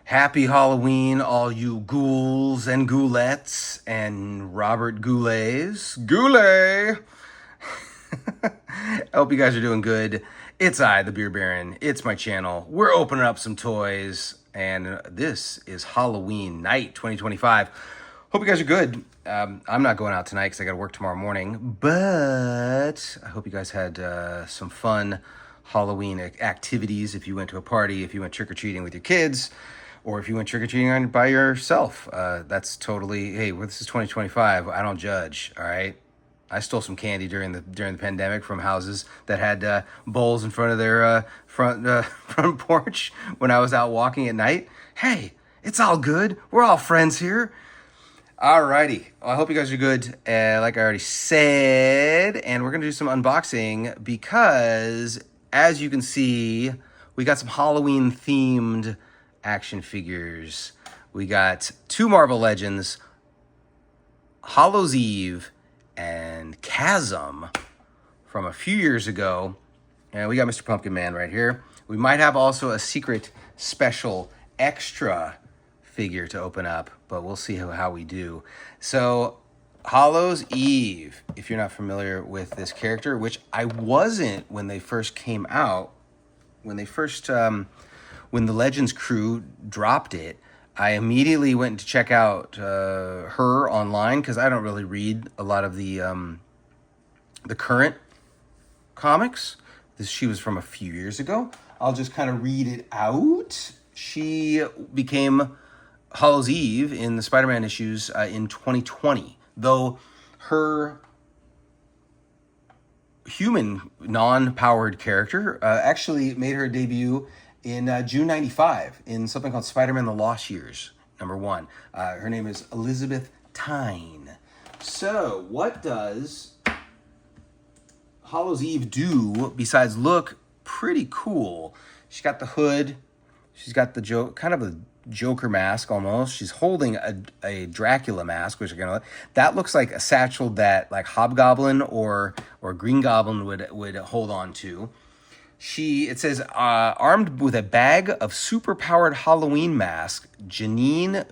Happy Halloween, all you ghouls and ghoulettes and Robert Goulets. Goulet! I hope you guys are doing good. It's I, the Beer Baron. It's my channel. We're opening up some toys, and this is Halloween night 2025. Hope you guys are good. I'm not going out tonight because I got to work tomorrow morning, but I hope you guys had some fun Halloween activities. If you went to a party, if you went trick-or-treating with your kids, or if you went trick-or-treating by yourself, that's totally, hey, this is 2025. I don't judge, all right? I stole some candy during the pandemic from houses that had bowls in front of their front porch when I was out walking at night. Hey, it's all good. We're all friends here. Alrighty. Well, I hope you guys are good. Like I already said, and we're gonna do some unboxing because, as you can see, we got some Halloween themed action figures. We got two Marvel Legends, Hallow's Eve, and Chasm from a few years ago. And we got Mr. Pumpkin Man right here. We might have also a secret special extra figure to open up, but we'll see how we do. So Hallow's Eve, if you're not familiar with this character, which I wasn't when they first came out, when the Legends crew dropped it, I immediately went to check out her online because I don't really read a lot of the current comics. She was from a few years ago. I'll just kind of read it out. She became Hallow's Eve in the Spider-Man issues in 2020, though her human non-powered character actually made her debut in June 95 in something called Spider-Man The Lost Years, #1. Her name is Elizabeth Tyne. So what does Hallow's Eve do besides look pretty cool? She's got the hood. She's got the kind of a Joker mask almost. She's holding a Dracula mask, which that looks like a satchel that like Hobgoblin or Green Goblin would hold on to. It says, armed with a bag of super-powered Halloween mask, Janine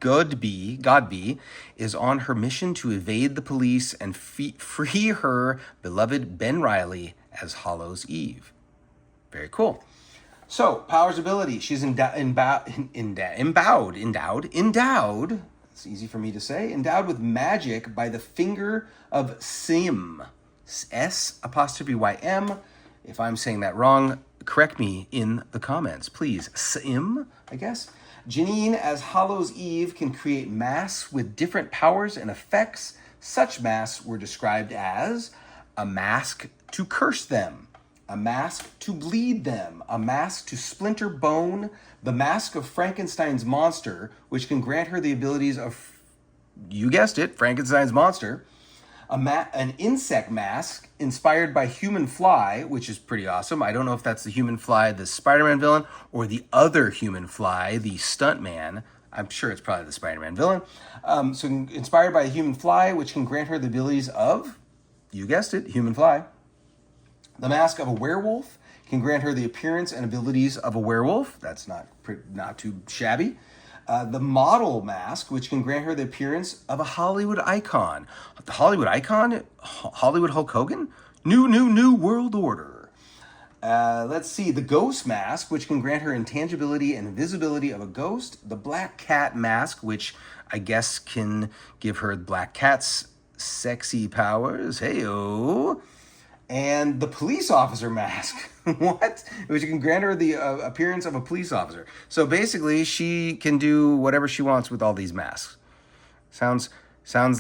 Godby is on her mission to evade the police and free her beloved Ben Reilly as Hallow's Eve. Very cool. So, powers, ability. She's endowed. It's easy for me to say. Endowed with magic by the finger of Sim. S''ym. If I'm saying that wrong, correct me in the comments, please. Sim, I guess. Janine, as Hallow's Eve, can create masks with different powers and effects. Such masks were described as a mask to curse them, a mask to bleed them, a mask to splinter bone, the mask of Frankenstein's monster, which can grant her the abilities of, you guessed it, Frankenstein's monster, an insect mask inspired by Human Fly, which is pretty awesome. I don't know if that's the Human Fly, the Spider-Man villain, or the other Human Fly, the stuntman. I'm sure it's probably the Spider-Man villain. So inspired by a Human Fly, which can grant her the abilities of, you guessed it, Human Fly. The mask of a werewolf can grant her the appearance and abilities of a werewolf. That's not too shabby. The model mask, which can grant her the appearance of a Hollywood icon. The Hollywood icon? Hollywood Hulk Hogan? New world order. Let's see. The ghost mask, which can grant her intangibility and invisibility of a ghost. The black cat mask, which I guess can give her Black Cat's sexy powers. Hey-oh. And the police officer mask. What? Which can grant her the appearance of a police officer. So basically, she can do whatever she wants with all these masks. Sounds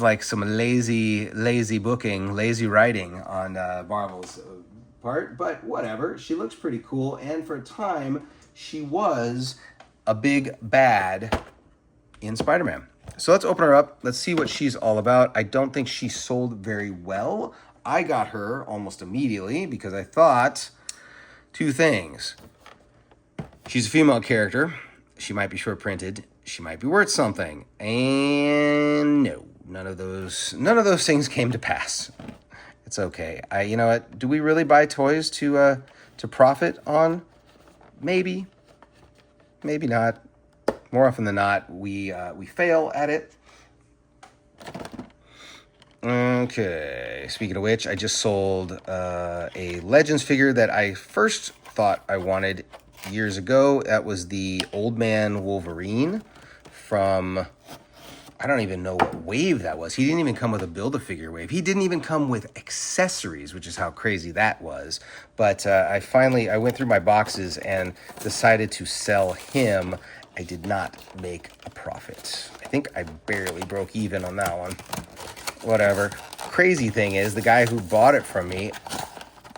like some lazy booking, lazy writing on Marvel's part, but whatever. She looks pretty cool, and for a time, she was a big bad in Spider-Man. So let's open her up. Let's see what she's all about. I don't think she sold very well. I got her almost immediately because I thought two things. She's a female character. She might be short printed. She might be worth something. And no, none of those things came to pass. It's okay. You know what? Do we really buy toys to profit on? Maybe. Maybe not. more often than not, we fail at it. Okay, speaking of which, I just sold a Legends figure that I first thought I wanted years ago. That was the Old Man Wolverine from, I don't even know what wave that was. He didn't even come with a Build-A-Figure wave. He didn't even come with accessories, which is how crazy that was. But I went through my boxes and decided to sell him. I did not make a profit. I think I barely broke even on that one. Whatever. Crazy thing is, the guy who bought it from me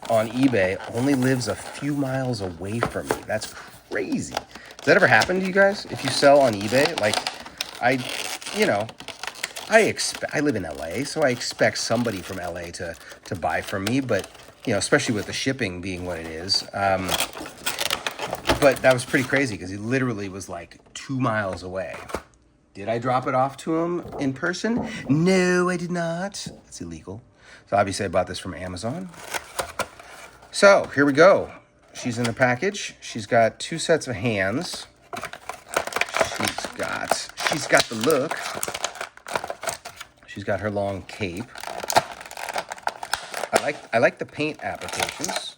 on eBay only lives a few miles away from me. That's crazy. Does that ever happen to you guys? If you sell on eBay, like I live in LA, so I expect somebody from LA to buy from me, but especially with the shipping being what it is. But that was pretty crazy because he literally was like 2 miles away. Did I drop it off to him in person? No, I did not. It's illegal. So obviously I bought this from Amazon. So here we go. She's in the package. She's got 2 sets of hands. She's got the look. She's got her long cape. I like the paint applications.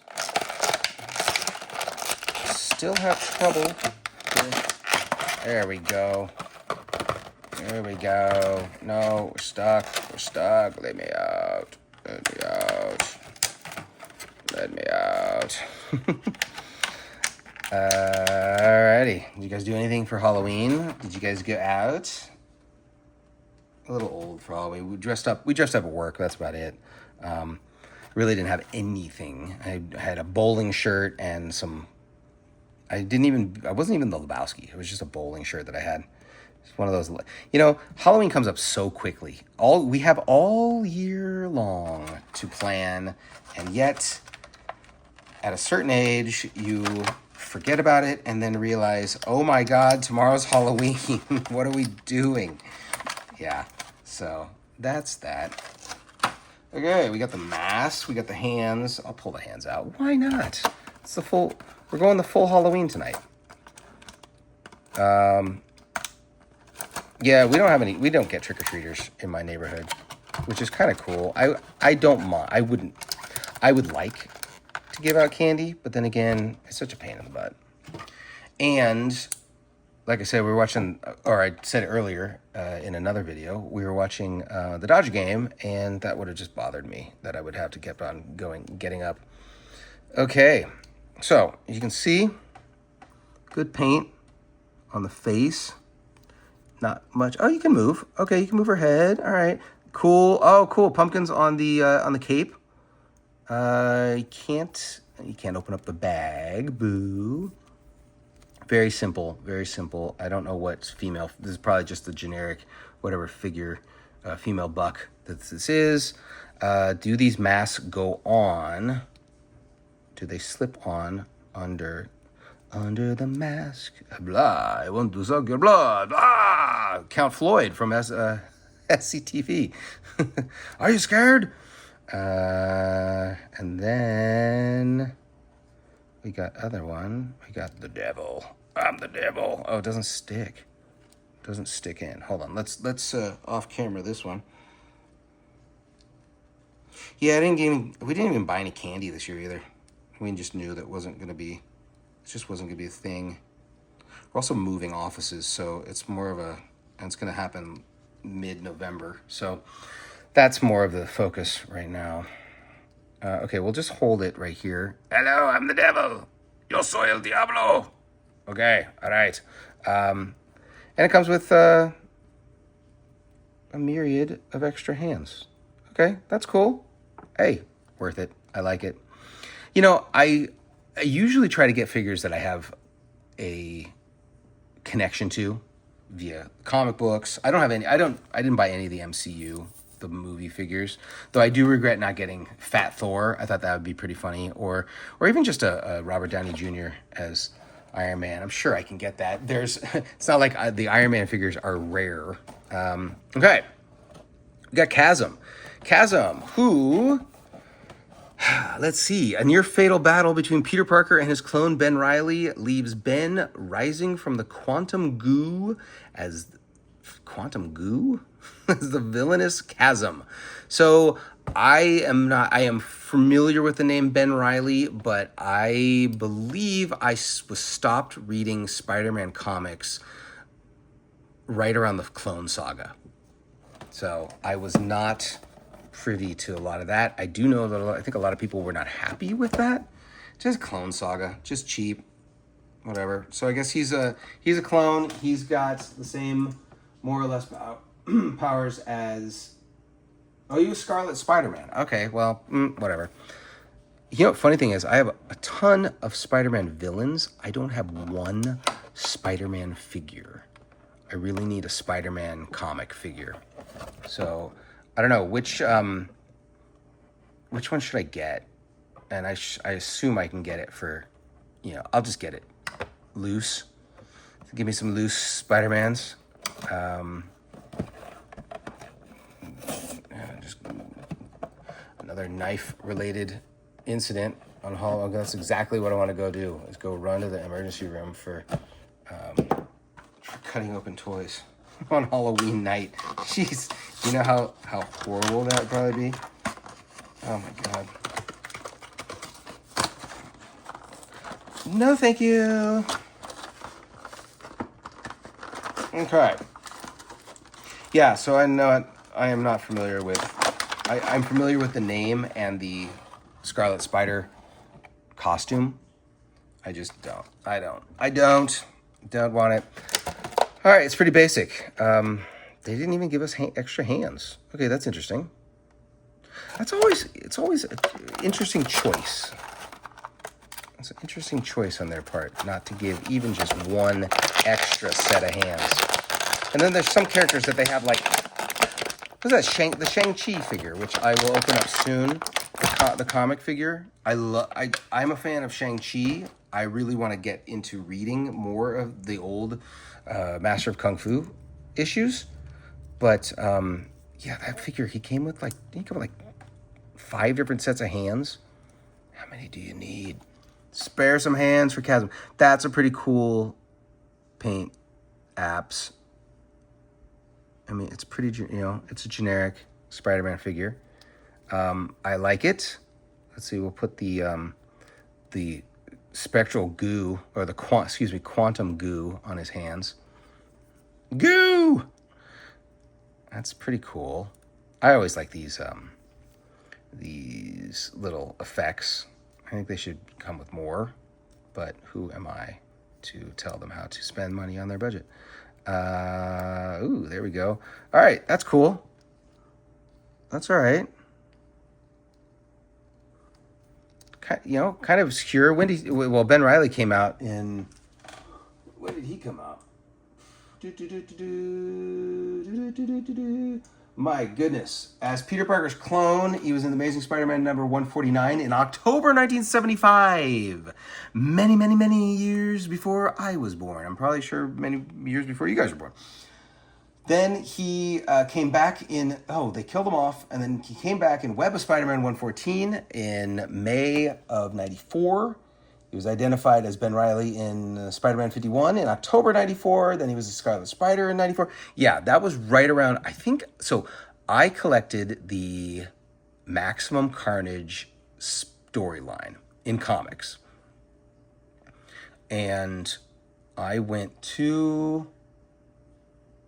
Still have trouble. There we go. There we go. No, we're stuck. We're stuck. Let me out. Let me out. Let me out. Alrighty. Did you guys do anything for Halloween? Did you guys go out? A little old, probably. We dressed up at work. That's about it. Really didn't have anything. I had a bowling shirt and some. I wasn't even the Lebowski. It was just a bowling shirt that I had. It's one of those. Halloween comes up so quickly. We have all year long to plan, and yet, at a certain age, you forget about it and then realize, oh my God, tomorrow's Halloween. What are we doing? Yeah, so that's that. Okay, we got the mask, we got the hands. I'll pull the hands out. Why not? We're going the full Halloween tonight. Yeah, we don't get trick-or-treaters in my neighborhood, which is kind of cool. I don't mind. I would like to give out candy, but then again, it's such a pain in the butt. And like I said, we were watching, or I said it earlier in another video, we were watching the Dodger game, and that would have just bothered me, that I would have to keep on getting up. Okay, so you can see good paint on the face. Not much. Oh, you can move. Okay, you can move her head. All right, cool. Oh, cool. Pumpkins on the cape. You can't open up the bag. Boo. Very simple, very simple. I don't know what's female. This is probably just the generic, whatever figure, female buck that this is. Do these masks go on? Do they slip on under the mask? Blah, I want to suck your blood. Blah! Count Floyd from SCTV. Are you scared? And then we got other one. We got the devil. I'm the devil. Oh, it doesn't stick. Doesn't stick in. Hold on. Let's off camera this one. Yeah, we didn't even buy any candy this year either. We just knew that it just wasn't gonna be a thing. We're also moving offices, so it's and it's gonna happen mid-November. So that's more of the focus right now. Okay, we'll just hold it right here. Hello, I'm the devil. Yo soy el diablo. Okay, all right. And it comes with a myriad of extra hands. Okay, that's cool. Hey, worth it. I like it. I usually try to get figures that I have a connection to via comic books. I didn't buy any of the MCU, the movie figures, though I do regret not getting Fat Thor. I thought that would be pretty funny, or even just a Robert Downey Jr. as Iron Man. I'm sure I can get that. It's not like the Iron Man figures are rare. Okay, we got Chasm, who Let's see. A near fatal battle between Peter Parker and his clone Ben Reilly leaves Ben rising from the as quantum goo as the villainous Chasm. So I am familiar with the name Ben Reilly, but I believe I was stopped reading Spider-Man comics right around the Clone Saga. So I was not privy to a lot of that. I do know that I think a lot of people were not happy with that. Just Clone Saga, just cheap, whatever. So I guess he's a clone. He's got the same, more or less, powers as. Oh, you Scarlet Spider-Man. Okay, well, whatever. You know, funny thing is, I have a ton of Spider-Man villains. I don't have one Spider-Man figure. I really need a Spider-Man comic figure. So, I don't know which one should I get, and I assume I can get it for, I'll just get it loose. Give me some loose Spider-Mans. Just another knife-related incident on Hallow. That's exactly what I want to go do. Is go run to the emergency room for cutting open toys on Halloween night. Jeez, you know how horrible that would probably be? Oh my god. No, thank you. Okay. Yeah, so I am not familiar with... I'm familiar with the name and the Scarlet Spider costume. I just don't. I don't want it. All right, it's pretty basic. They didn't even give us extra hands. Okay, that's interesting. It's always an interesting choice. It's an interesting choice on their part not to give even just one extra set of hands. And then there's some characters that they have like, what's that? The Shang-Chi figure, which I will open up soon. The comic figure. I'm a fan of Shang-Chi. I really want to get into reading more of the old Master of Kung Fu issues. But yeah, that figure, he came with like 5 different sets of hands. How many do you need? Spare some hands for Chasm. That's a pretty cool paint apps. I mean, it's pretty, it's a generic Spider-Man figure. I like it. Let's see, we'll put the spectral goo, or the quantum goo on his hands. Goo! That's pretty cool. I always like these little effects. I think they should come with more, but who am I to tell them how to spend money on their budget? Ooh, there we go. All right, that's cool. That's all right. Kind of obscure. Ben Reilly came out in... When did he come out? My goodness. As Peter Parker's clone, he was in The Amazing Spider-Man number 149 in October 1975. Many, many, many years before I was born. I'm probably sure many years before you guys were born. Then he came back in... Oh, they killed him off. And then he came back in Web of Spider-Man 114 in May of 94. He was identified as Ben Reilly in Spider-Man 51 in October 94. Then he was a Scarlet Spider in 94. Yeah, that was right around... I think... So I collected the Maximum Carnage storyline in comics. And I went to...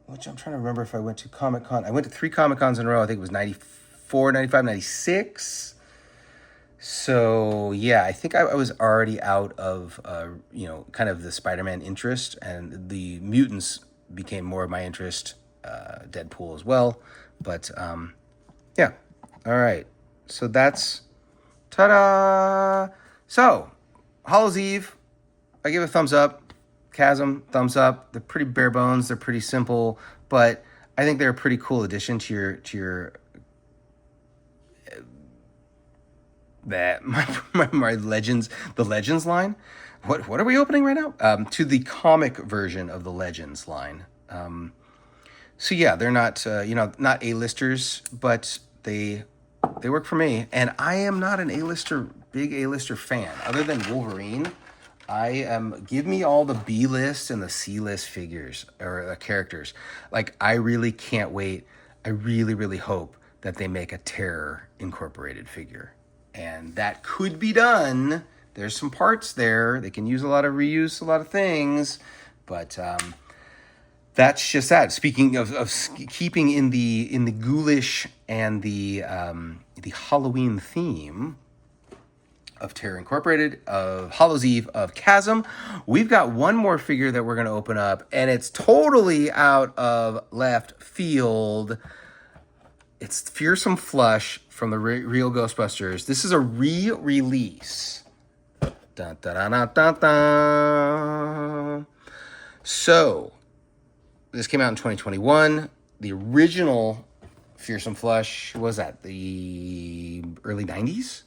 Which I'm trying to remember if I went to Comic-Con. I went to 3 Comic-Cons in a row. I think it was 94, 95, 96. So, yeah, I think I was already out of, kind of the Spider-Man interest. And the mutants became more of my interest. Deadpool as well. But, yeah. All right. So that's... Ta-da! So, Hallow's Eve. I give a thumbs up. Chasm, thumbs up. They're pretty bare bones. They're pretty simple, but I think they're a pretty cool addition to your my Legends, the Legends line. What are we opening right now? To the comic version of the Legends line. So yeah, they're not not A-listers, but they They work for me. And I am not an big A-lister fan. Other than Wolverine, give me all the B-list and the C-list figures or characters. Like, I really can't wait. I really, really hope that they make a Terror Incorporated figure. And that could be done. There's some parts there. They can reuse a lot of things. But that's just that. Speaking of keeping in the ghoulish and the Halloween theme of Terror Incorporated, of Hallow's Eve, of Chasm, we've got one more figure that we're going to open up, and it's totally out of left field. It's Fearsome Flush from the Real Ghostbusters. This is a re-release. Dun, dun, dun, dun, dun. So, this came out in 2021. The original Fearsome Flush was at the early 90s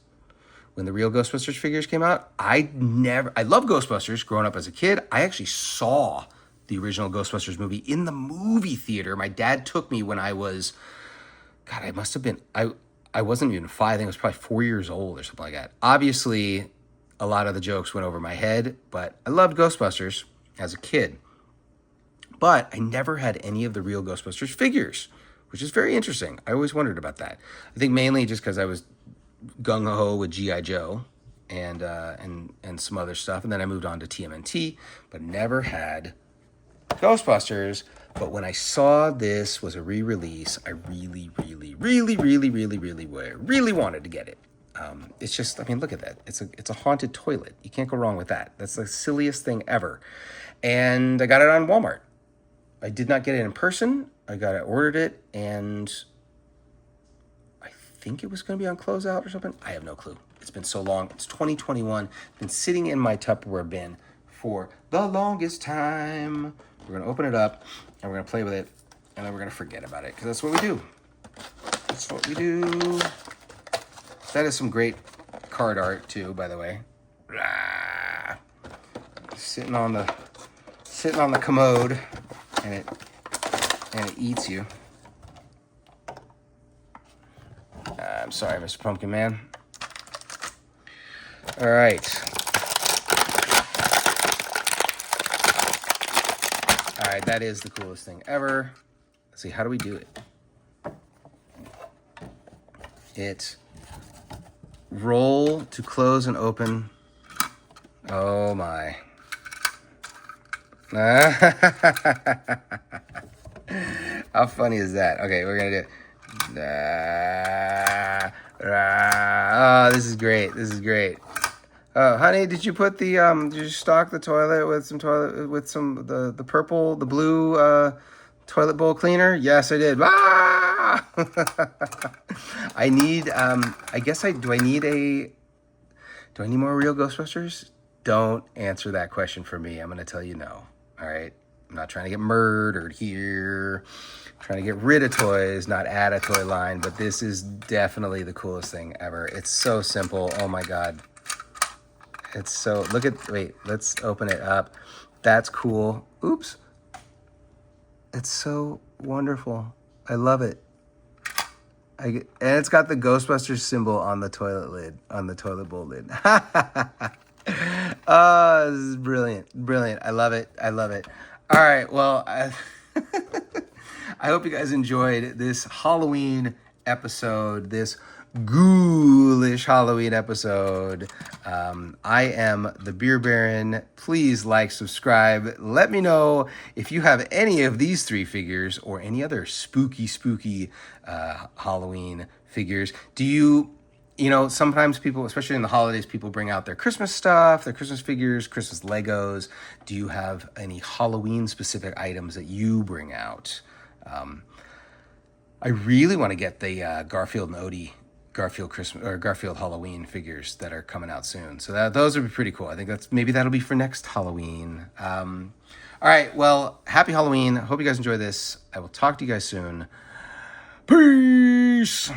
when the Real Ghostbusters figures came out. I love Ghostbusters growing up as a kid. I actually saw the original Ghostbusters movie in the movie theater. My dad took me when I was, God, I must have been, I wasn't even 5. I think I was probably 4 years old or something like that. Obviously, a lot of the jokes went over my head, but I loved Ghostbusters as a kid. But I never had any of the Real Ghostbusters figures, which is very interesting. I always wondered about that. I think mainly just because I was gung-ho with G.I. Joe and some other stuff. And then I moved on to TMNT, but never had Ghostbusters. But when I saw this was a re-release, I really wanted to get it. It's just, I mean, look at that. It's a haunted toilet. You can't go wrong with that. That's the silliest thing ever. And I got it on Walmart. I did not get it in person. I ordered it, and I think it was going to be on closeout or something. I have no clue. It's been so long. It's 2021. It's been sitting in my Tupperware bin for the longest time. We're going to open it up, and we're going to play with it, and then we're going to forget about it, because that's what we do. That's what we do. That is some great card art, too, by the way. Sitting on the commode, and it eats you. I'm sorry, Mr. Pumpkin Man. All right. All right, that is the coolest thing ever. Let's see, how do we do it? It roll to close and open. Oh my. How funny is that? Okay, we're gonna do it. Oh, this is great. This is great. Honey, did you put did you stock the toilet with some the purple, the blue toilet bowl cleaner? Yes, I did. Ah! I need do I need more Real Ghostbusters? Don't answer that question for me. I'm going to tell you no. All right? I'm not trying to get murdered here. I'm trying to get rid of toys, not add a toy line, but this is definitely the coolest thing ever. It's so simple. Oh my God. It's so, let's open it up. That's cool. Oops. It's so wonderful. I love it. And it's got the Ghostbusters symbol on the toilet lid, on the toilet bowl lid. Oh, this is brilliant. Brilliant. I love it. I love it. All right. Well, I hope you guys enjoyed this Halloween episode, this ghoulish Halloween episode. I am the Beer Baron. Please like, subscribe. Let me know if you have any of these 3 figures or any other spooky Halloween figures. Do you sometimes people, especially in the holidays, people bring out their Christmas stuff, their Christmas figures, Christmas Legos. Do you have any Halloween specific items that you bring out? I really want to get the Garfield and Odie Garfield Halloween figures that are coming out soon. So those would be pretty cool. I think that'll be for next Halloween. All right. Well, happy Halloween. Hope you guys enjoy this. I will talk to you guys soon. Peace.